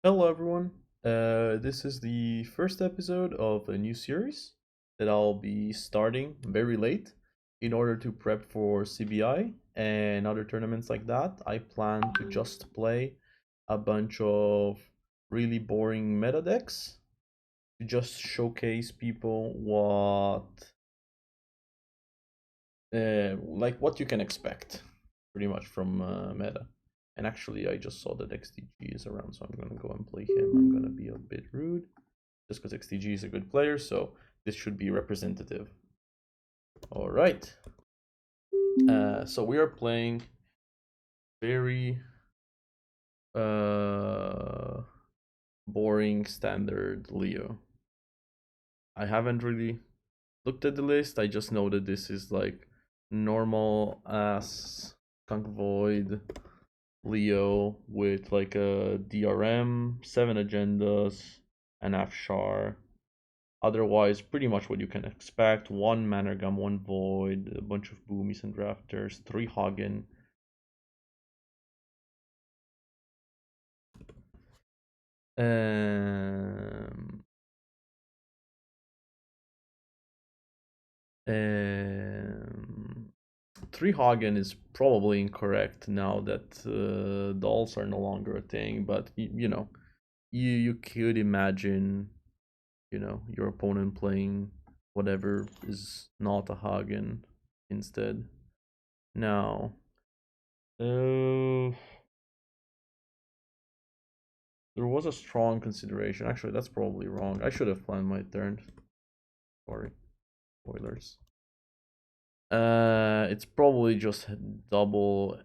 Hello everyone. This is the first episode of a new series that I'll be starting very late in order to prep for CBI and other tournaments like that. I plan to just play a bunch of really boring meta decks to just showcase people like what you can expect pretty much from meta. And actually, I just saw that XTG is around, so I'm gonna go and play him. I'm gonna be a bit rude, just because XTG is a good player, so this should be representative. All right. So we are playing very boring standard Leo. I haven't really looked at the list. I just know that this is like normal ass Skunk Void Leo with like a DRM, 7 agendas, an Afshar. Otherwise, pretty much what you can expect. 1 Manorgam, 1 Void, a bunch of Boomies and Drafters, 3 Hagen. Um, 3 Hagen is probably incorrect now that dolls are no longer a thing, but you know, you could imagine, you know, your opponent playing whatever is not a Hagen instead. Now, there was a strong consideration. Actually, that's probably wrong. I should have planned my turn. Sorry, spoilers. It's probably just double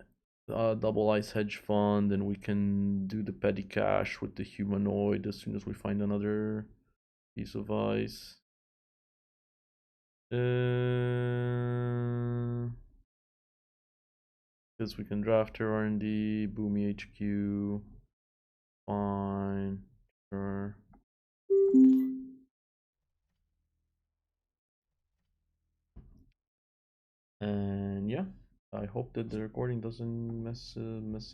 ice hedge fund, and we can do the petty cash with the humanoid as soon as we find another piece of ice. Because we can draft her R&D, Boomy HQ. Fine, sure. And yeah, I hope that the recording doesn't mess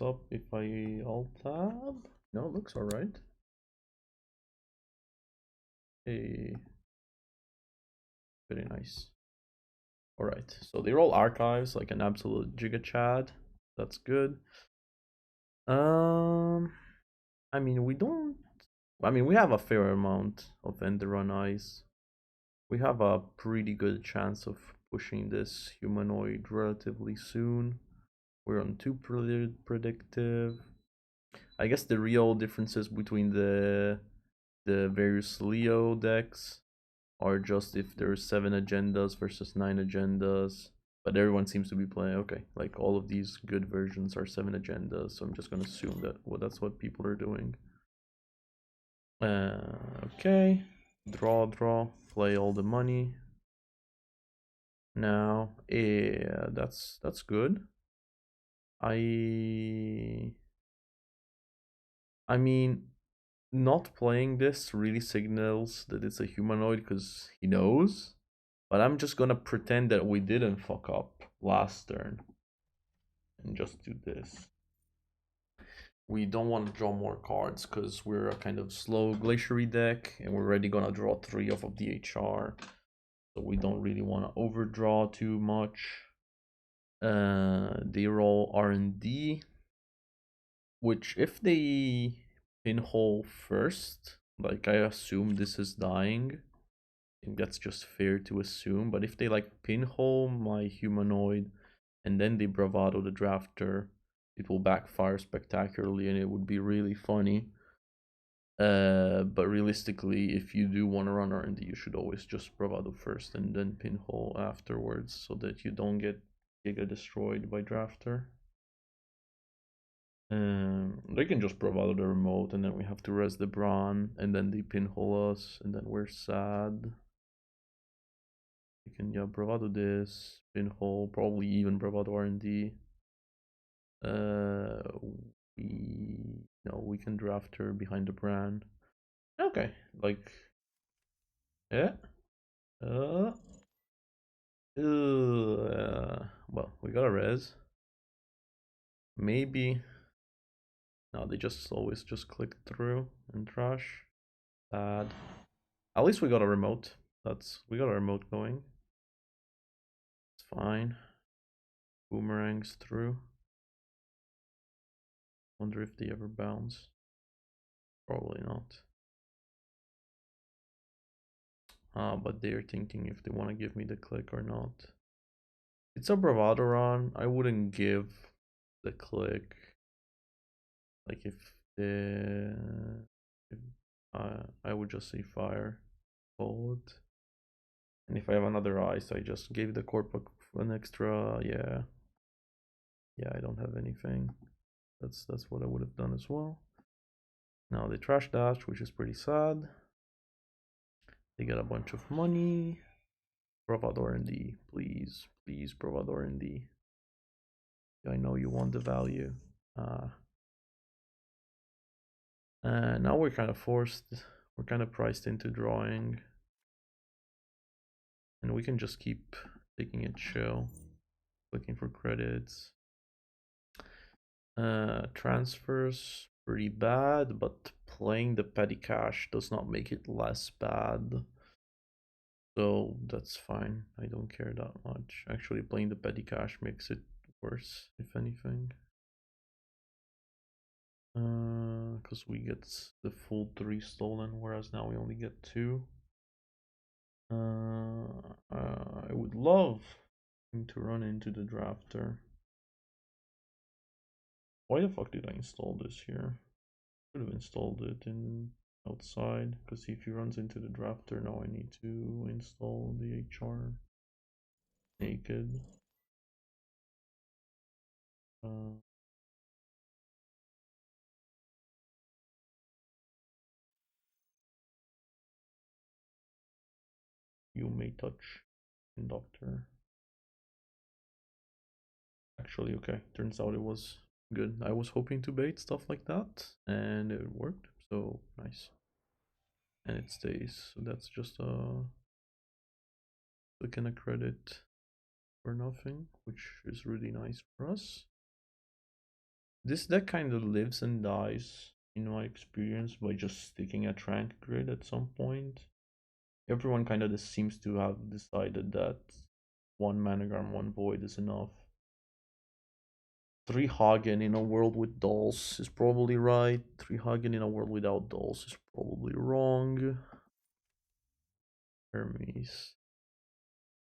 up if I alt tab. No, it looks alright. Hey, very nice. Alright, so they're all archives, like an absolute giga chad. That's good. I mean, we have a fair amount of Enderon eyes. We have a pretty good chance of pushing this humanoid relatively soon. We're on 2 predictive. I guess the real differences between the various Leo decks are just if there's 7 agendas versus 9 agendas. But everyone seems to be playing, okay, like all of these good versions are 7 agendas, so I'm just gonna assume that that's what people are doing. Okay, draw, play all the money. Now, yeah, that's good. I mean, not playing this really signals that it's a humanoid because he knows. But I'm just gonna pretend that we didn't fuck up last turn and just do this. We don't want to draw more cards because we're a kind of slow Glacier deck and we're already gonna draw 3 off of the HR. So we don't really want to overdraw too much. They roll R&D, which if they pinhole first, like I assume this is dying, I think that's just fair to assume. But if they like pinhole my humanoid and then they bravado the drafter, it will backfire spectacularly and it would be really funny. But realistically, if you do want to run R&D, you should always just bravado first and then pinhole afterwards so that you don't get giga destroyed by drafter. They can just bravado the remote and then we have to res the Bron and then they pinhole us and then we're sad. We can, yeah, bravado this, pinhole, probably even bravado R&D. We can draft her behind the brand. Okay, like, yeah. Well, we got a res. Maybe No, they just always just click through and trash. Bad. At least we got a remote. We got a remote going. It's fine. Boomerangs through. Wonder if they ever bounce. Probably not. But they're thinking if they want to give me the click or not. It's a bravado run. I wouldn't give the click. Like if I would just say fire, fold. And if I have another ice, I just gave the corp an extra. Yeah, I don't have anything. That's what I would have done as well. Now they trash dash, which is pretty sad. They get a bunch of money. Bravador ND, please, please, Bravador ND. I know you want the value. Now we're kind of forced. We're kind of priced into drawing, and we can just keep taking it chill, looking for credits. Transfers pretty bad, but playing the petty cash does not make it less bad. So that's fine. I don't care that much. Actually, playing the petty cash makes it worse, if anything. Because we get the full 3 stolen, whereas now we only get 2. I would love him to run into the drafter. Why the fuck did I install this here? Could have installed it in outside, because if he runs into the drafter, now I need to install the HR naked. You may touch doctor. Actually, okay, turns out it was good. I was hoping to bait stuff like that, and it worked, so nice. And it stays, so that's just a click and a credit for nothing, which is really nice for us. This deck kind of lives and dies, in my experience, by just sticking a Trank grid at some point. Everyone kind of just seems to have decided that 1 Managram, 1 Void is enough. 3 Hagen in a world with dolls is probably right. 3 Hagen in a world without dolls is probably wrong. Hermes.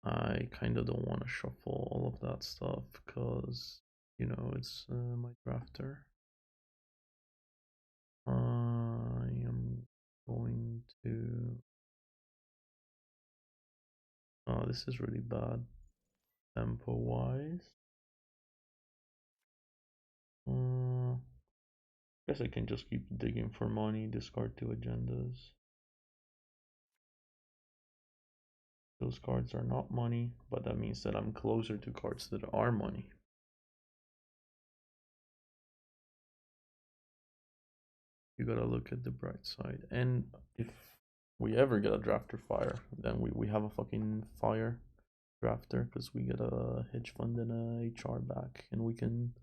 I kind of don't want to shuffle all of that stuff because, you know, it's my drafter. I am going to... Oh, this is really bad tempo-wise. Guess I can just keep digging for money, discard 2 agendas. Those cards are not money, but that means that I'm closer to cards that are money. You gotta look at the bright side. And if we ever get a drafter fire, then we have a fucking fire drafter, because we get a hedge fund and a HR back, and we can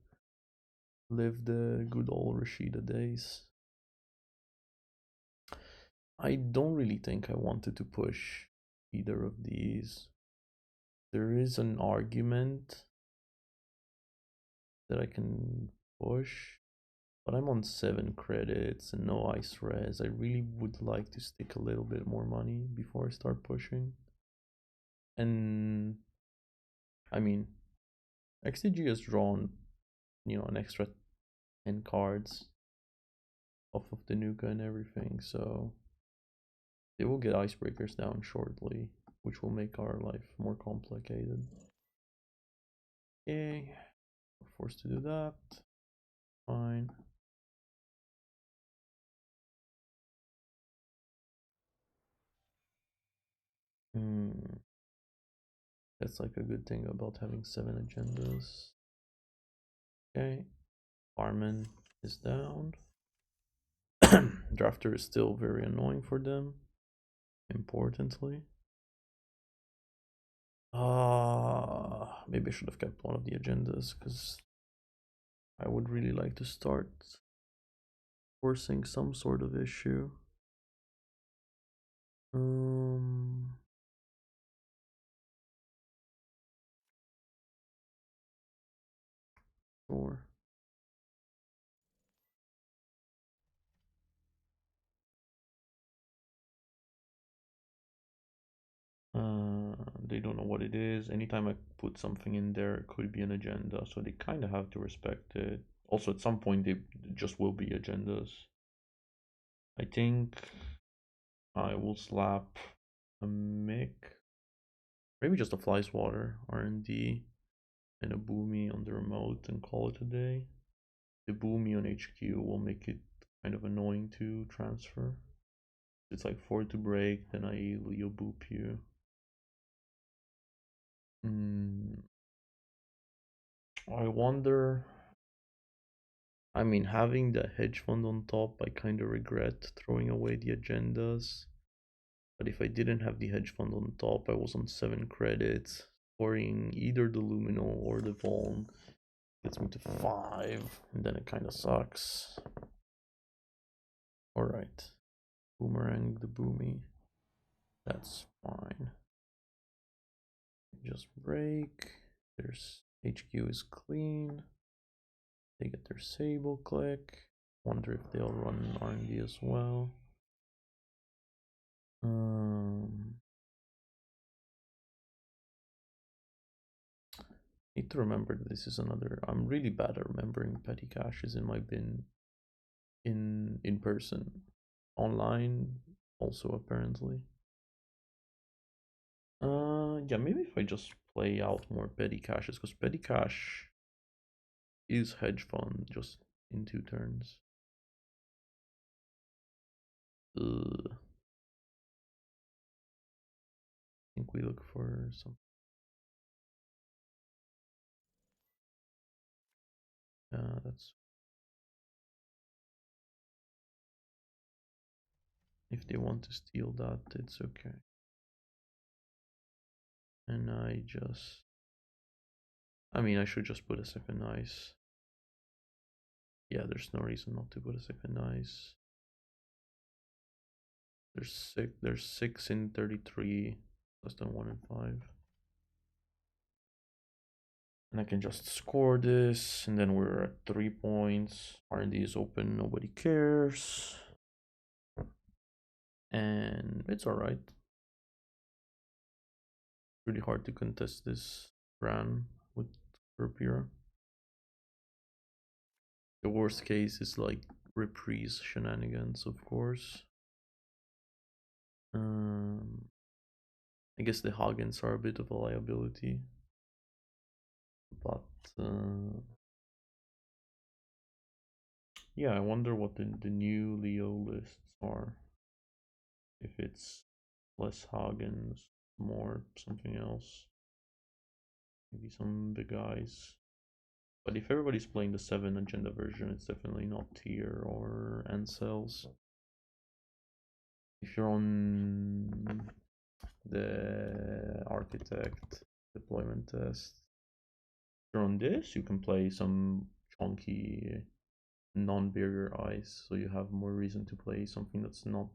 live the good old Rashida days. I don't really think I wanted to push either of these. There is an argument that I can push, but I'm on 7 credits and no ice res. I really would like to stick a little bit more money before I start pushing. And I mean, XTG has drawn, you know, an extra 10 cards off of the Nuka and everything, so they will get icebreakers down shortly, which will make our life more complicated. Okay, we're forced to do that. Fine. That's like a good thing about having 7 agendas. Okay, Farman is down. Drafter is still very annoying for them, importantly. Maybe I should have kept one of the agendas, because I would really like to start forcing some sort of issue. Sure. They don't know what it is. Anytime I put something in there, it could be an agenda, so they kind of have to respect it. Also, at some point, they just will be agendas. I think I will slap a Mick, maybe just a Flies Water, R&D, and a Boomy on the remote and call it a day. The Boomy on HQ will make it kind of annoying to transfer. It's like 4 to break, then I Leo Boop you. I wonder. I mean, having the hedge fund on top, I kind of regret throwing away the agendas. But if I didn't have the hedge fund on top, I was on 7 credits. Scoring either the Luminal or the Voln gets me to 5, and then it kind of sucks. Alright. Boomerang the Boomy. That's fine. Just break. There's HQ is clean. They get their Sable click. Wonder if they'll run R&D as well. Need to remember that this is another. I'm really bad at remembering petty caches in my bin in person. Online also apparently. Yeah, maybe if I just play out more petty caches, because petty cache is hedge fund just in 2 turns. I think we look for some. That's if they want to steal that, it's okay. And I mean, I should just put a second ice. Yeah, there's no reason not to put a second ice. There's 6 in 33, less than 1 in 5. And I can just score this, and then we're at 3 points. R&D is open, nobody cares. And it's alright. Really hard to contest this run with Rapira. The worst case is like reprise shenanigans, of course. I guess the Hagens are a bit of a liability. But yeah, I wonder what the new Leo lists are. If it's less Hagens, more something else. Maybe some big eyes. But if everybody's playing the 7 agenda version, it's definitely not tier or end cells. If you're on the architect deployment test, if you're on this, you can play some chunky non-barrier ice, so you have more reason to play something that's not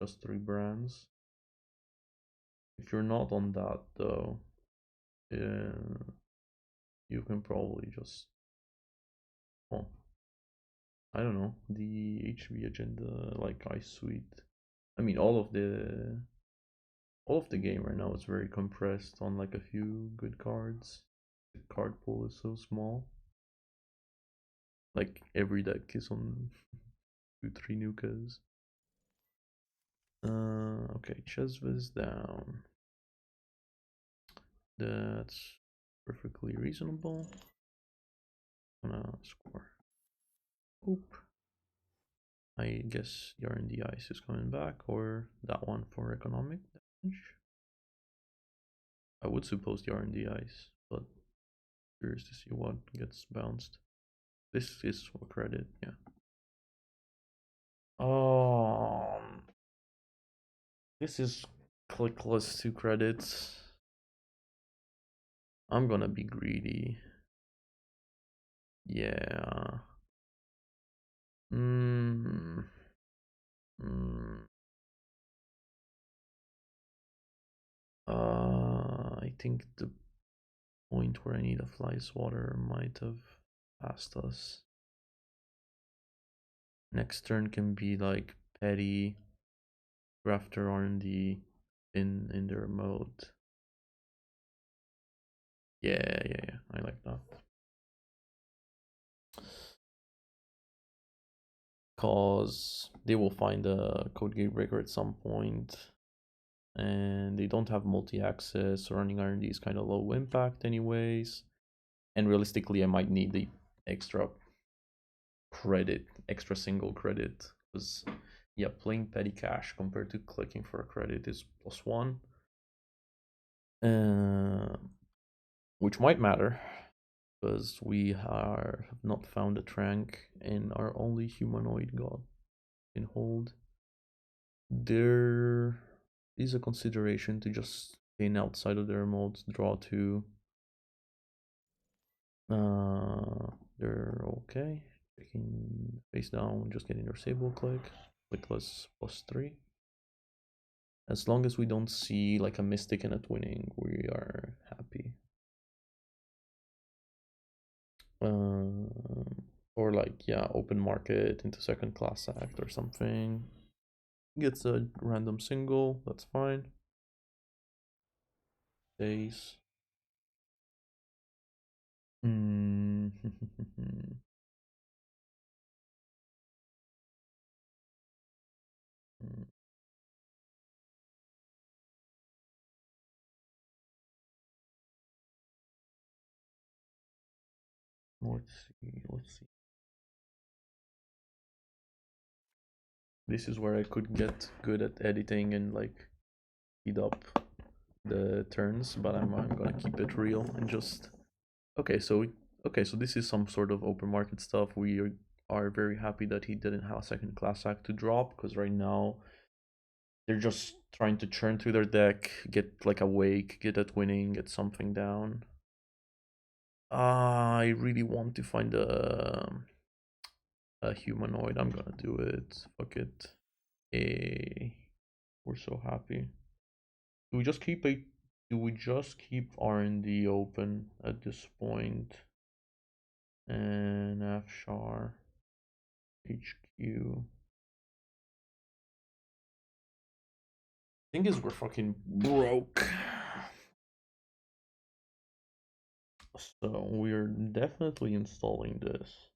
just 3 brands. If you're not on that though, you can probably just, well, I don't know, the HV agenda like Ice Suite. I mean, all of the game right now is very compressed on like a few good cards. The card pool is so small. Like every deck is on 2-3 nukas. Okay, Chesva's down. That's perfectly reasonable. Gonna score. Oop. I guess the R&D ice is coming back, or that one for economic damage. I would suppose the R&D ice, but curious to see what gets bounced. This is for credit, yeah. This is clickless 2 credits. I'm gonna be greedy. Yeah. Mm, mm, I think the point where I need a fly's water might have passed us. Next turn can be like petty grafter R&D in their mode. Yeah. I like that. Cause they will find a code gatebreaker at some point, and they don't have multi-access. So running R&D is kind of low impact anyways. And realistically, I might need the extra credit, extra single credit, because yeah, playing petty cash compared to clicking for a credit is +1, which might matter because we have not found a trank and our only humanoid god can hold. There is a consideration to just pin outside of their modes, draw 2. They're okay. Taking face down, just getting their Sable click. Clickless +3. As long as we don't see like a Mystic and a Twinning, we are happy. Or like, yeah, open market into second class act or something. Gets a random single, that's fine. Days. Let's see. This is where I could get good at editing and like speed up the turns, but I'm gonna keep it real and just okay. So this is some sort of open market stuff. We are very happy that he didn't have a second class act to drop, because right now they're just trying to churn through their deck, get like a wake, get a Twinning, get something down. I really want to find a humanoid. I'm gonna do it. Fuck it. We're so happy. Do we just keep R&D open at this point? And Afshar HQ. Thing is, we're fucking broke. So we're definitely installing this.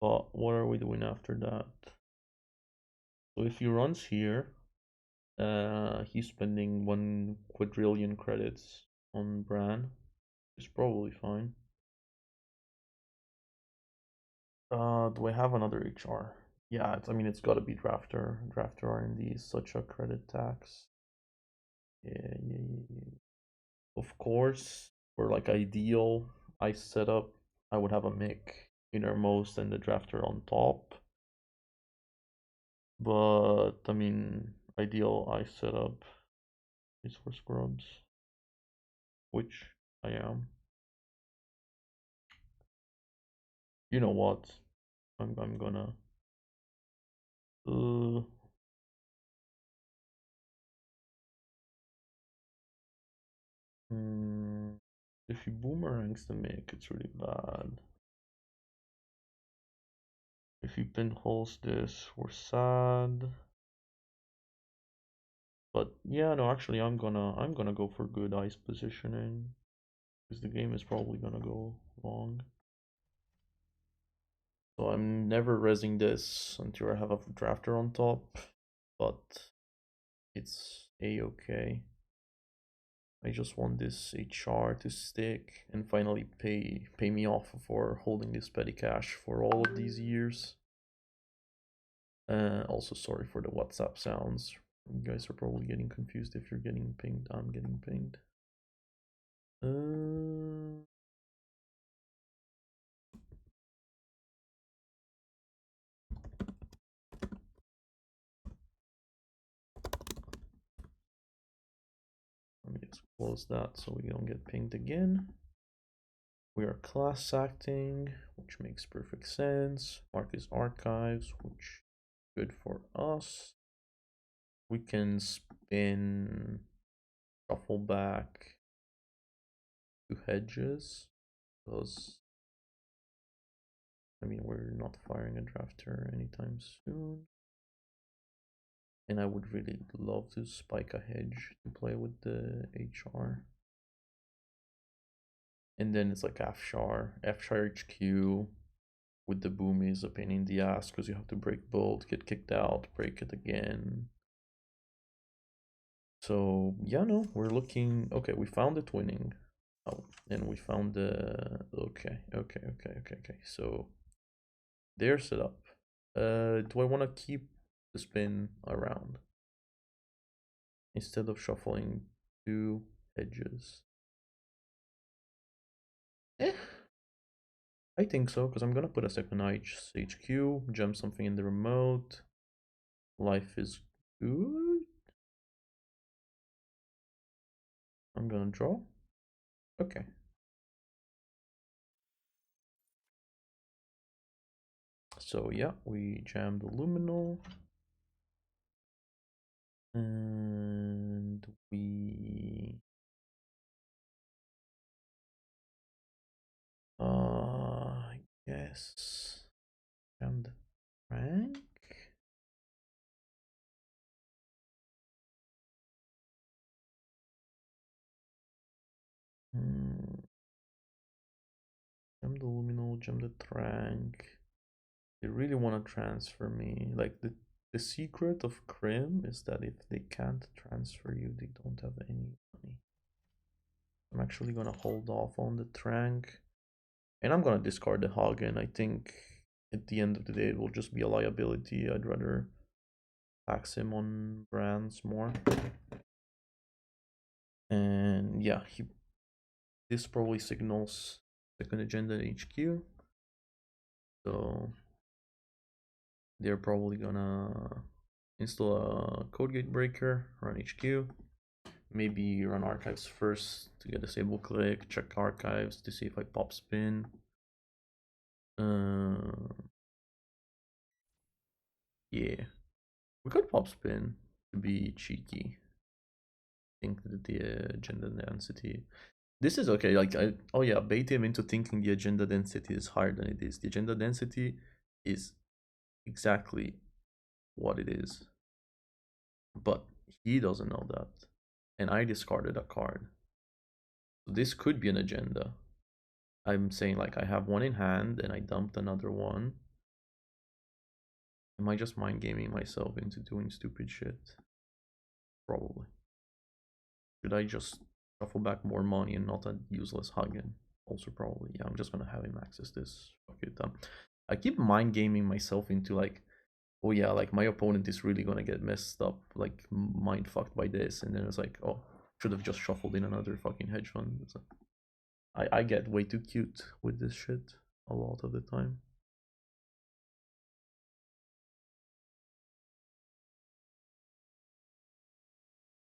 But what are we doing after that? So if he runs here, he's spending 1 quadrillion credits on Bran. It's probably fine. Do I have another HR? Yeah, I mean, it's got to be Drafter. Drafter R&D is such a credit tax. Yeah. Of course, for like ideal ice setup, I would have a Mick innermost and the Drafter on top. But I mean, ideal ice setup is for scrubs, which I am. You know what? I'm gonna. Uh, if he boomerangs the Mick, it's really bad. If he pinholes this, we're sad. But yeah, no, actually, I'm gonna go for good ice positioning, because the game is probably gonna go long. So I'm never resing this until I have a drafter on top, but it's a-okay. I just want this HR to stick and finally pay me off for holding this petty cash for all of these years. Also, sorry for the WhatsApp sounds. You guys are probably getting confused if you're getting pinged. I'm getting pinged. Let me just close that so we don't get pinged again. We are class acting, which makes perfect sense. Mark is archives, which is good for us. We can spin, shuffle back to hedges, because I mean we're not firing a drafter anytime soon. And I would really love to spike a hedge to play with the HR. And then it's like F-char HQ with the boomies a pain in the ass because you have to break bolt, get kicked out, break it again. So yeah, no, we're looking. Okay, we found the twinning. Oh, and we found the. Okay. So they're set up. Do I want to keep the spin around instead of shuffling two edges? Eh, I think so, because I'm gonna put a second HQ, jump something in the remote. Life is good. I'm gonna draw. Okay. So yeah, we jammed the luminal. And we I guess jammed rank. Jam the luminal, jam the trank. They really want to transfer me. Like the secret of Crim is that if they can't transfer you, they don't have any money. I'm actually gonna hold off on the trank. And I'm gonna discard the Hagen. I think at the end of the day it will just be a liability. I'd rather tax him on brands more. And yeah, this probably signals second agenda HQ. So they're probably gonna install a code gate breaker, run HQ, maybe run archives first to get a stable click, check archives to see if I pop spin. Yeah, we could pop spin to be cheeky. I think that the agenda density. This is okay. Like, oh yeah, bait him into thinking the agenda density is higher than it is. The agenda density is exactly what it is, but he doesn't know that, and I discarded a card. So this could be an agenda. I'm saying like I have one in hand and I dumped another one. Am I just mind gaming myself into doing stupid shit? Probably. Should I just shuffle back more money and not a useless Hagen? Also probably. Yeah, I'm just gonna have him access this. Fuck it. I keep mind gaming myself into like, oh yeah, like my opponent is really gonna get messed up, like mind fucked by this, and then it's like, oh, should have just shuffled in another fucking hedge fund. I get way too cute with this shit a lot of the time.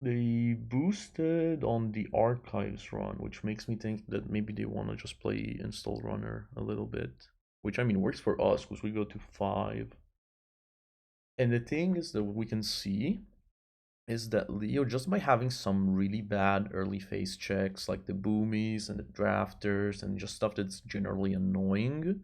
They boosted on the archives run, which makes me think that maybe they want to just play install runner a little bit, which I mean works for us because we go to 5. And the thing is that we can see is that Leo, just by having some really bad early phase checks like the boomies and the drafters and just stuff that's generally annoying,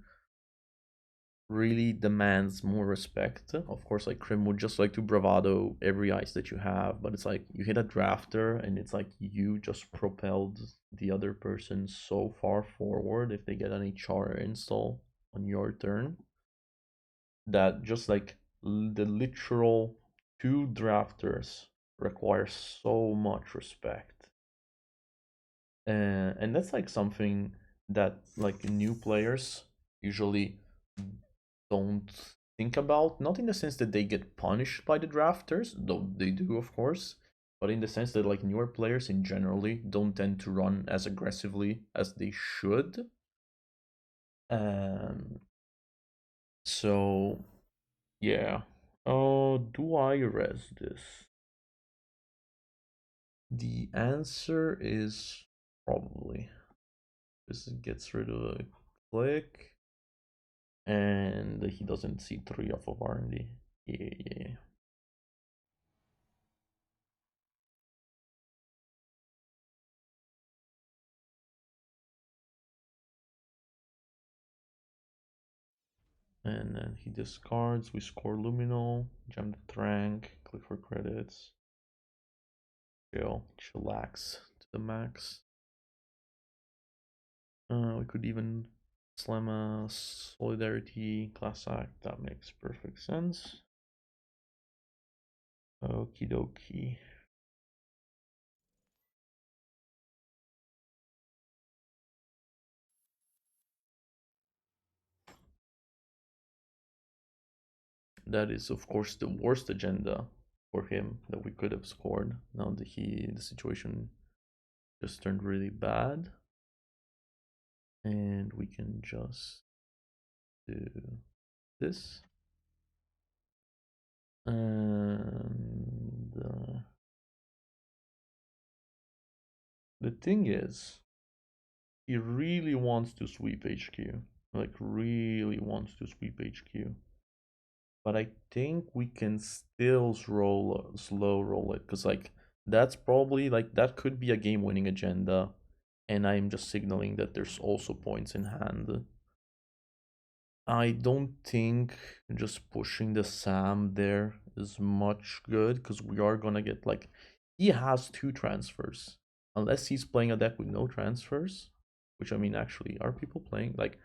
really demands more respect. Of course, like Krim would just like to bravado every ice that you have, but it's like you hit a drafter and it's like you just propelled the other person so far forward if they get an HR install on your turn that just like the literal 2 drafters require so much respect. And that's like something that like new players usually don't think about, not in the sense that they get punished by the drafters, though they do of course, but in the sense that like newer players in generally don't tend to run as aggressively as they should. um so yeah. Oh, do I res this? The answer is probably. This gets rid of a click. And he doesn't see 3 off of R&D. Yeah. And then he discards, we score Luminol, jam the Trank, click for credits, chillax to the max. We could even slam a Solidarity class act, that makes perfect sense. Okie dokie. That is, of course, the worst agenda for him that we could have scored. Now that the situation just turned really bad. And we can just do this. And the thing is, he really wants to sweep HQ. Like, really wants to sweep HQ. But I think we can still slow roll it. Because, like, that's probably, like, that could be a game winning agenda. And I'm just signaling that there's also points in hand. I don't think just pushing the Sam there is much good because we are gonna get like he has 2 transfers. Unless he's playing a deck with no transfers, which I mean actually are people playing like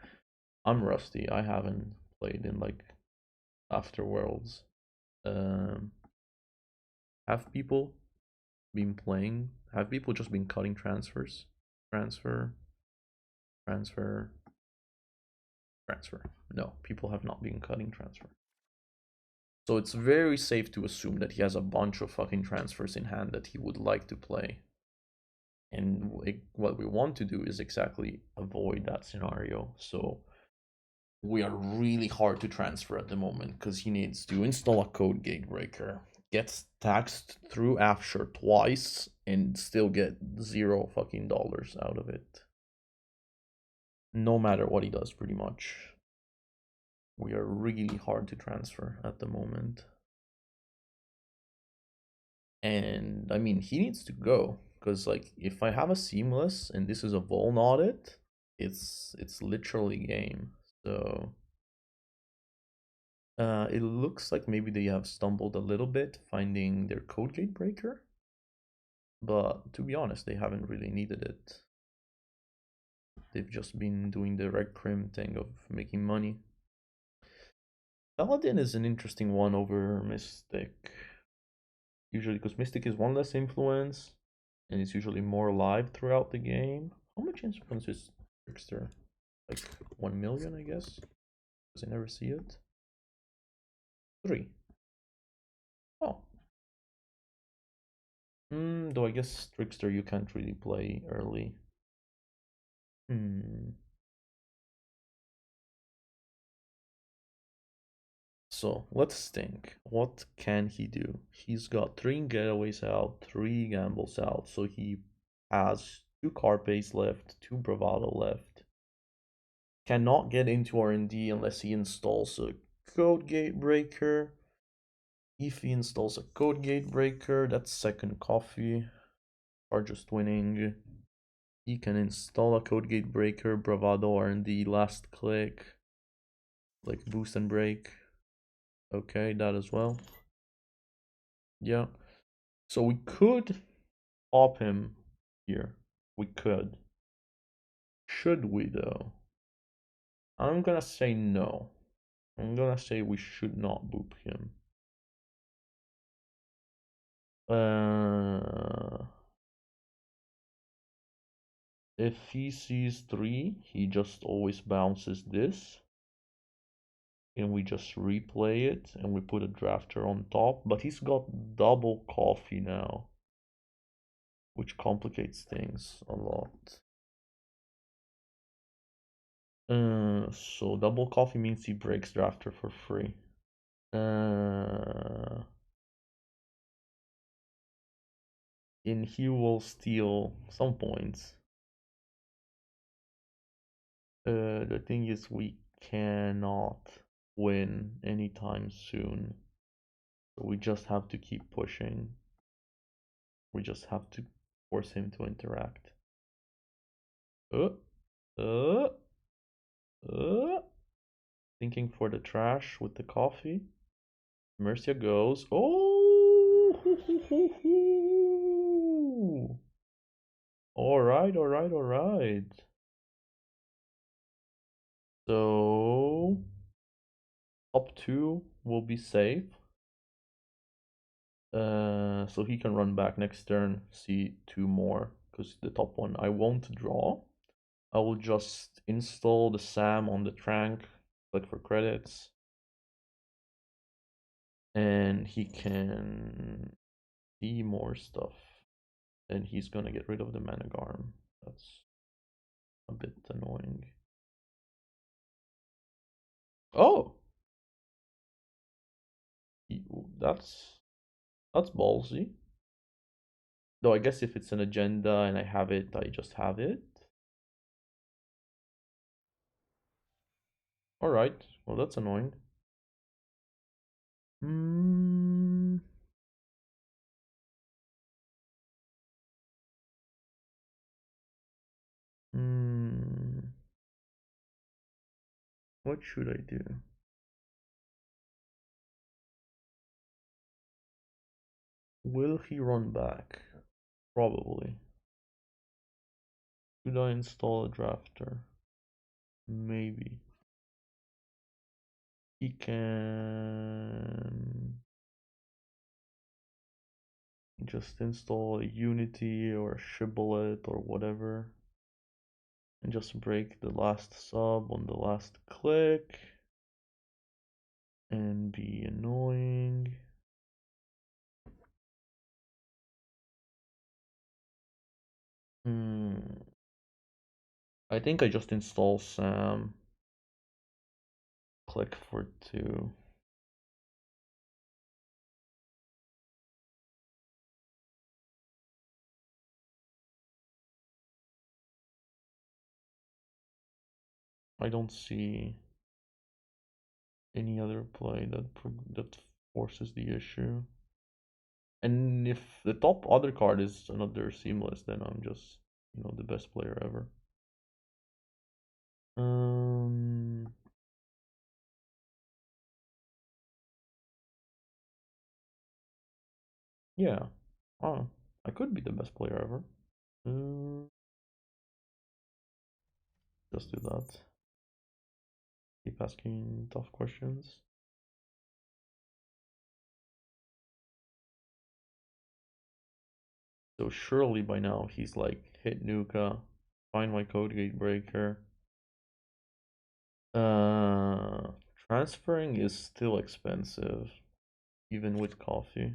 I'm rusty. I haven't played in like Afterworlds. Um have people been playing? Have people just been cutting transfers? Transfer, transfer, transfer. No, people have not been cutting transfer. So it's very safe to assume that he has a bunch of fucking transfers in hand that he would like to play. And what we want to do is exactly avoid that scenario. So we are really hard to transfer at the moment because he needs to install a code gatebreaker, gets taxed through Afshare twice, and still get $0 out of it. No matter what he does, pretty much. We are really hard to transfer at the moment. And I mean, he needs to go because like if I have a seamless and this is a vuln audit, it's literally game. So it looks like maybe they have stumbled a little bit finding their code gate breaker, but to be honest, they haven't really needed it. They've just been doing the red crim thing of making money. Paladin is an interesting one over Mystic. Usually because Mystic is one less influence and it's usually more alive throughout the game. How much influence is Trickster? Like 1 million, I guess? Because I never see it. 3. Oh. Though I guess Trickster you can't really play early. So let's think. What can he do? He's got 3 getaways out, 3 gambles out, so he has 2 Carpes left, 2 Bravado left. Cannot get into R&D unless he installs a code gate breaker. If he installs a code gate breaker, that's second coffee. Or just winning. He can install a code gate breaker, Bravado R&D, last click. Like boost and break. Okay, that as well. Yeah. So we could op him here. We could. Should we though? I'm gonna say no. I'm gonna say we should not boop him. If he sees 3, he just always bounces this. And we just replay it and we put a drafter on top. But he's got double coffee now, which complicates things a lot. So double coffee means he breaks drafter for free. And he will steal some points. The thing is, we cannot win anytime soon. So we just have to keep pushing. We just have to force him to interact. Uh, uh, Thinking for the trash with the coffee. Mercia goes. Oh! Alright, alright, alright. So, up 2 will be safe. So he can run back next turn, see 2 more, because the top one I won't draw. I will just install the SAM on the Trank, click for credits, and he can see more stuff. And he's gonna get rid of the Managarm. That's a bit annoying. Oh! That's ballsy. Though I guess if it's an agenda and I have it, I just have it. Alright, well that's annoying. Hmm. What should I do? Will he run back? Probably. Should I install a drafter? Maybe. He can just install a Unity or a Shibboleth or whatever and just break the last sub on the last click and be annoying. I think I just install Sam. Click for 2. I don't see any other play that forces the issue. And if the top other card is another seamless, then I'm just, the best player ever. Yeah. Oh, I could be the best player ever. Just do that. Keep asking tough questions. So surely by now he's like, hit Nuka, find my code gate breaker. Transferring is still expensive, even with coffee.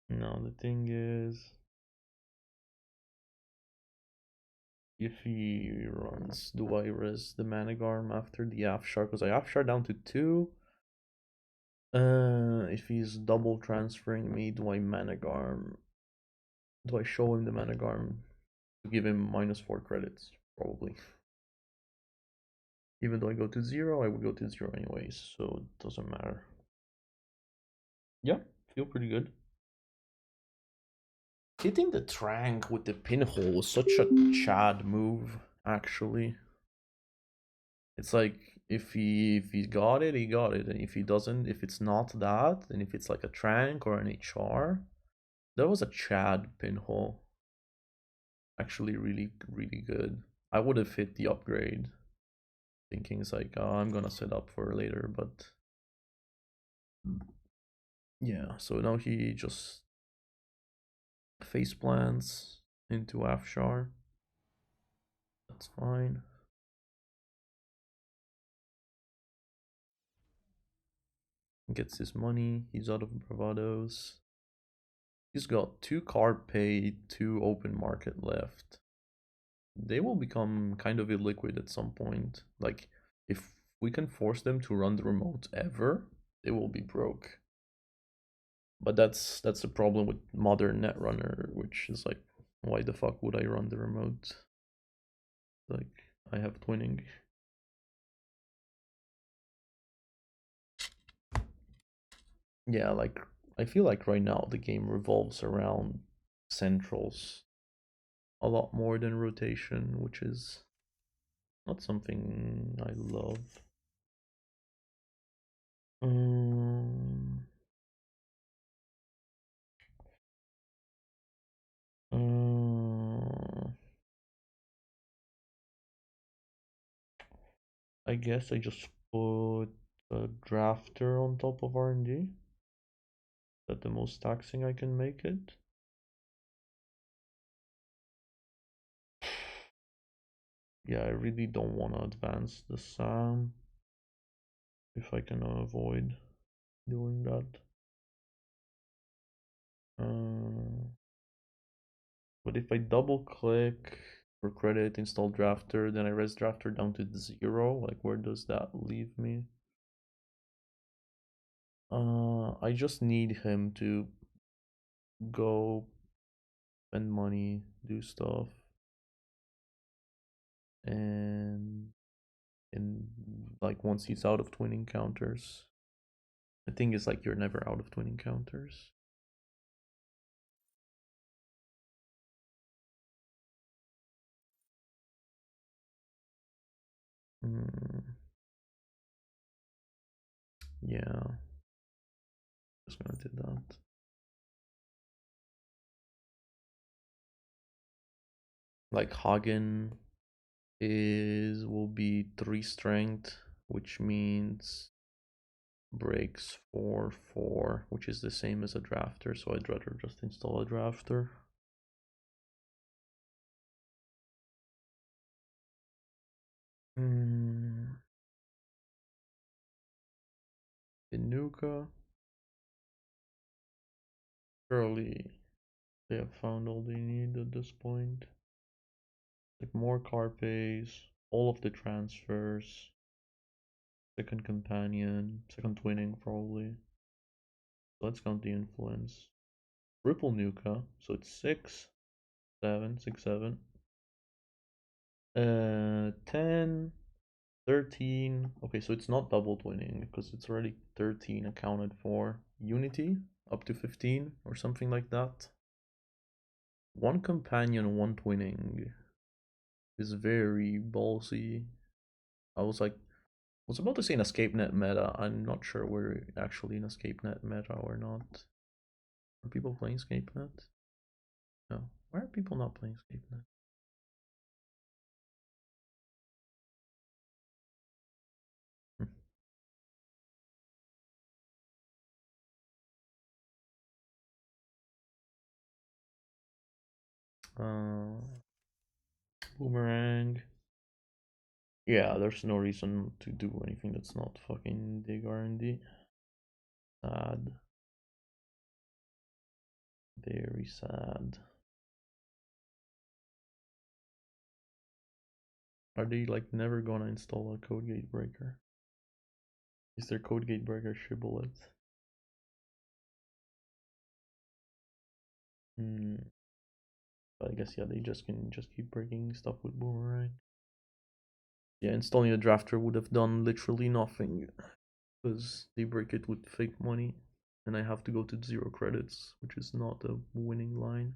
Now the thing is, if he runs, do I res the Managarm after the Afshar? Because I Afshar down to 2. If he's double transferring me, do I Managarm? Do I show him the Managarm to give him -4 credits? Probably. Even though I go to 0, I would go to 0 anyways, so it doesn't matter. Yeah, feel pretty good. Hitting the Trank with the pinhole was such a Chad move, actually. It's like if he got it, he got it, and if he doesn't, if it's not that, and if it's like a Trank or an HR, that was a Chad pinhole. Actually, really, really good. I would have hit the upgrade, thinking it's like, oh, I'm gonna set up for later, but yeah. So now he just face plants into Afshar. That's fine. Gets his money. He's out of bravados. He's got 2 card pay, 2 open market left. They will become kind of illiquid at some point. Like, if we can force them to run the remote ever, they will be broke. But that's the problem with modern Netrunner, which is like, why the fuck would I run the remote? Like, I have twinning. Yeah, like, I feel like right now the game revolves around centrals a lot more than rotation, which is not something I love. Um, uh, I guess I just put a drafter on top of RNG. Is that the most taxing I can make it? Yeah, I really don't want to advance the SAM if I can avoid doing that. But if I double click for credit, install drafter, then I res drafter down to 0, like where does that leave me? I just need him to go spend money, do stuff, and like once he's out of twin encounters. The thing is like you're never out of twin encounters. Yeah, just gonna do that. Like Hagen will be 3 strength, which means breaks 4/4, which is the same as a drafter, so I'd rather just install a drafter. Inuka. Surely they have found all they need at this point. Like more Carpes, all of the transfers, second companion, second twinning probably. So let's count the influence. Ripple Nuka, so it's 6, 7, 6, 7. 10, 13. Okay, so it's not double twinning because it's already 13 accounted for. Unity up to 15 or something like that. One companion, one twinning is very ballsy. I was about to say an escape net meta. I'm not sure we're actually in escape net meta or not. Are people playing escape net? No. Why are people not playing escape net? uh, Boomerang. Yeah, there's no reason to do anything that's not fucking dig R&D. Sad. Very sad. Are they like never gonna install a code gate breaker? Is their code gate breaker shibboleth? But I guess yeah, they just can just keep breaking stuff with Boomerang. Yeah, installing a drafter would have done literally nothing because they break it with fake money, and I have to go to 0 credits, which is not a winning line.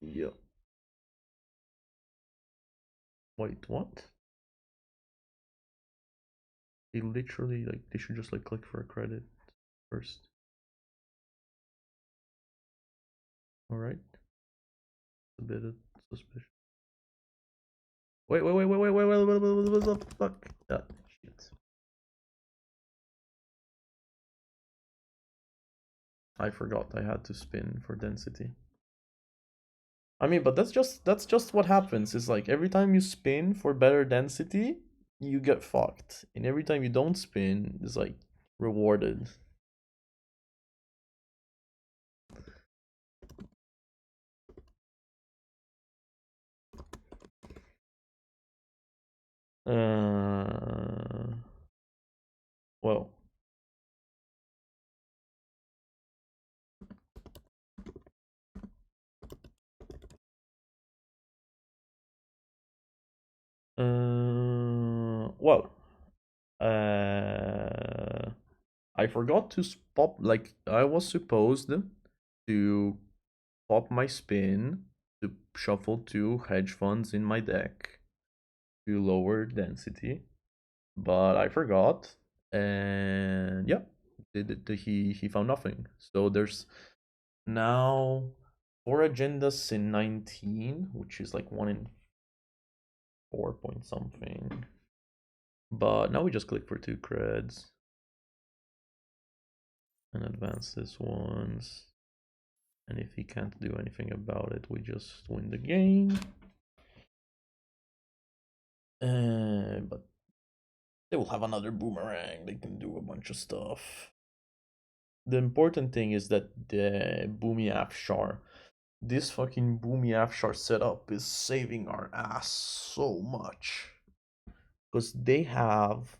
Yeah. Wait, what? They literally like they should just like click for a credit first. All right. A bit suspicious. Wait, what the fuck? That shit. I forgot I had to spin for density. I mean, but that's just what happens. Is like every time you spin for better density, you get fucked, and every time you don't spin, it's like rewarded. Well, uh, I forgot to pop. Like I was supposed to pop my spin to shuffle two hedge funds in my deck to lower density, but I forgot, and yeah, he found nothing. So there's now four agendas in 19, which is like one in 4 point something. But now we just click for 2 creds and advance this once. And if he can't do anything about it, we just win the game. But they will have another boomerang. They can do a bunch of stuff. The important thing is that the Boomy Afshar, this fucking Boomy Afshar setup is saving our ass so much. Because they have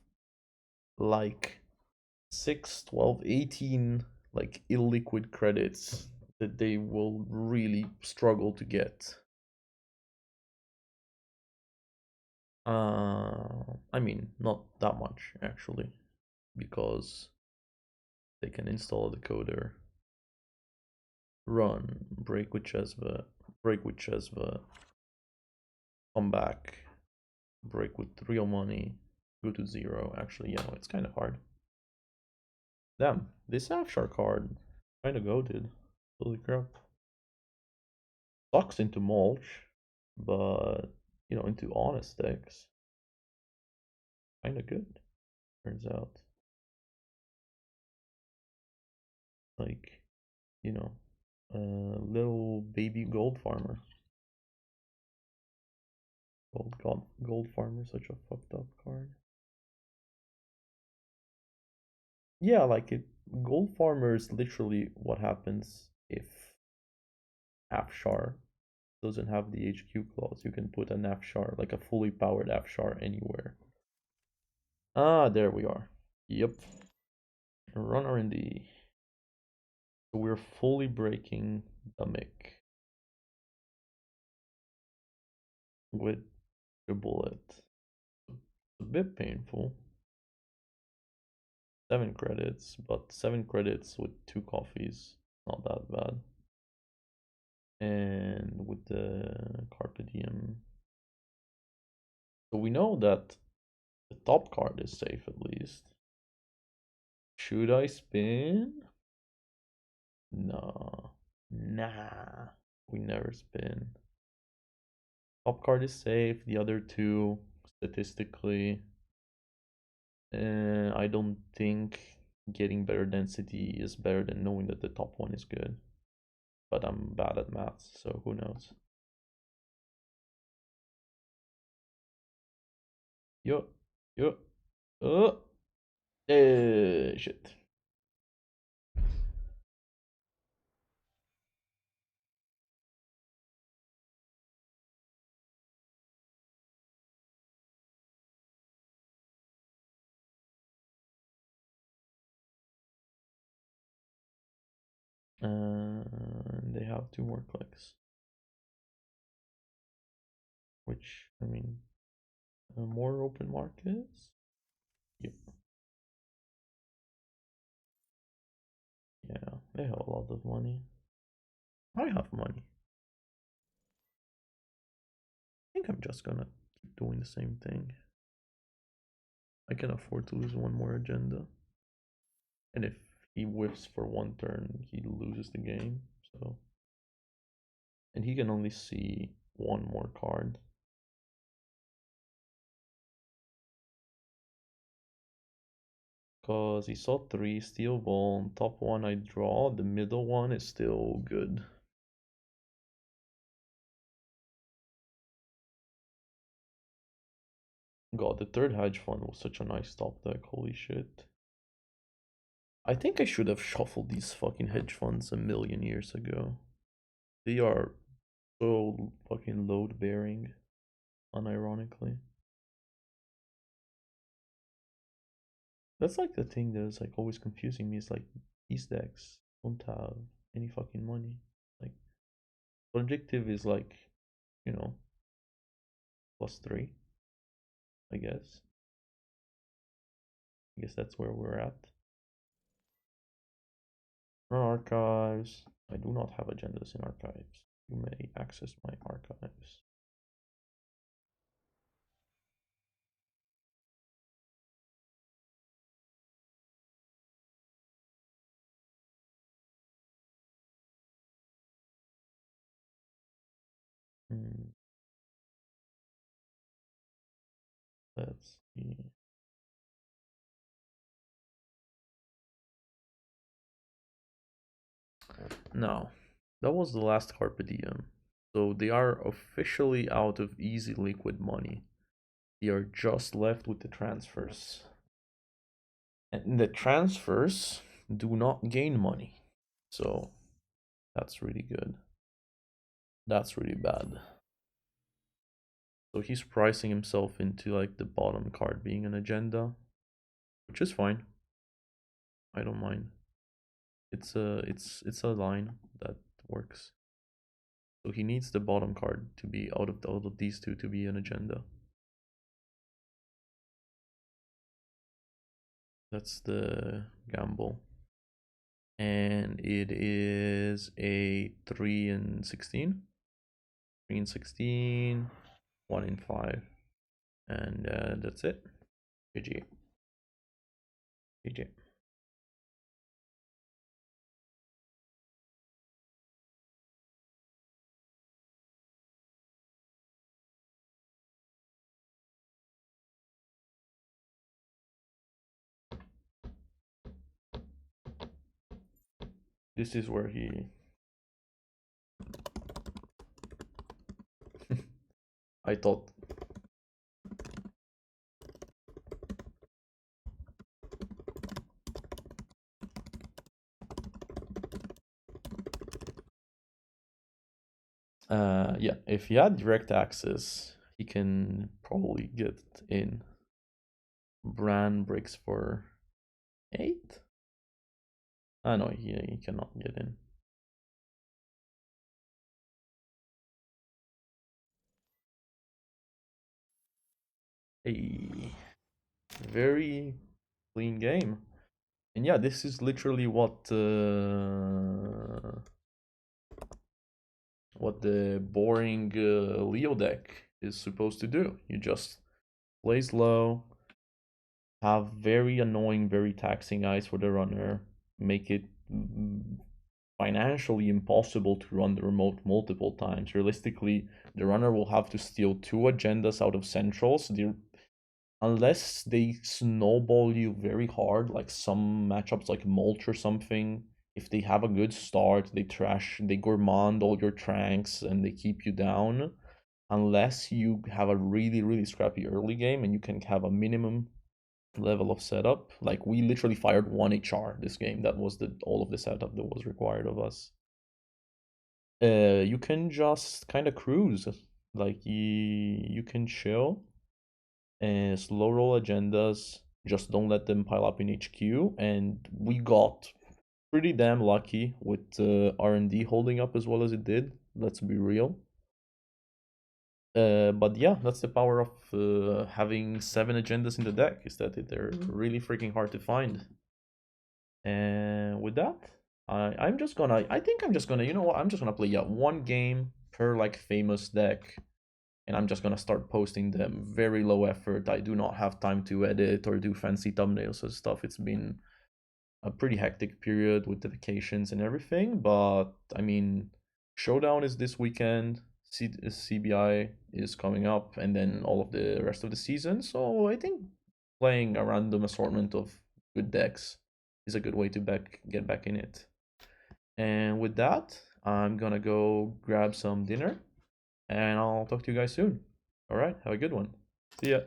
like 6, 12, 18 like illiquid credits that they will really struggle to get. I mean, not that much actually, because they can install a decoder, run, break with Chesva, come back, break with real money, go to 0. Actually, yeah, it's kind of hard. Damn, this Afshar card kind of goated. Holy crap. Sucks into mulch, but you know, into honest decks, kind of good. Turns out, like, you know, little baby gold farmer. Gold farmer, such a fucked up card. Yeah, like it. Gold farmer is literally what happens if Afshar doesn't have the HQ clause. You can put an Afshar, like a fully powered Afshar, anywhere. Ah, there we are. Yep. Run R&D. So we're fully breaking the mic with the bullet. A bit painful. 7 credits, but 7 credits with 2 coffees. Not that bad. And with the Carpe Diem. So we know that the top card is safe at least. Should I spin? No. Nah. We never spin. Top card is safe. The other two, statistically, I don't think getting better density is better than knowing that the top one is good. But I'm bad at maths, so who knows. Yo, yo, shit. And they have 2 more clicks. Which, I mean, more open markets? Yep. Yeah, they have a lot of money. I have money. I think I'm just gonna keep doing the same thing. I can afford to lose one more agenda. And if he whiffs for 1 turn, he loses the game. So, and he can only see 1 more card. Cause he saw 3 steel ball. Top one I draw. The middle one is still good. God, the third hedge fund was such a nice top deck. Holy shit. I think I should have shuffled these fucking hedge funds a million years ago. They are so fucking load bearing, unironically. That's like the thing that is like always confusing me, is like these decks don't have any fucking money. Like objective is like, you know, +3, I guess. I guess that's where we're at. Archives. I do not have agendas in archives. You may access my archives. Let's see. No, that was the last Carpe Diem. So they are officially out of easy liquid money. They are just left with the transfers. And the transfers do not gain money. So that's really good. That's really bad. So he's pricing himself into like the bottom card being an agenda, which is fine. I don't mind. It's a line that works. So he needs the bottom card to be out of these two to be an agenda. That's the gamble. And it is a 3 and 16. 3 and 16, 1 in 5. And that's it. GG. GG. This is where he... I thought... yeah, if he had direct access, he can probably get in. Bran breaks for 8? Ah, no, he cannot get in. A very clean game. And yeah, this is literally what the boring Leo deck is supposed to do. You just play slow, have very annoying, very taxing eyes for the runner, make it financially impossible to run the remote multiple times. Realistically, the runner will have to steal 2 agendas out of centrals. Unless they snowball you very hard, like some matchups like Mulch or something, if they have a good start, they gourmand all your tranks and they keep you down. Unless you have a really, really scrappy early game and you can have a minimum level of setup. Like we literally fired 1 HR this game. That was all of the setup that was required of us. You can just kind of cruise. Like you can chill and slow roll agendas. Just don't let them pile up in HQ. And we got pretty damn lucky with R&D holding up as well as it did. Let's be real. But yeah, that's the power of having 7 agendas in the deck, is that they're really freaking hard to find. And with that, I think I'm just gonna, you know what, I'm just gonna play 1 game per like famous deck, and I'm just gonna start posting them very low effort. I do not have time to edit or do fancy thumbnails and stuff. It's been a pretty hectic period with the vacations and everything, but I mean, Showdown is this weekend, CBI is coming up, and then all of the rest of the season. So I think playing a random assortment of good decks is a good way to get back in it. And with that, I'm gonna go grab some dinner, and I'll talk to you guys soon. All right, have a good one. See ya.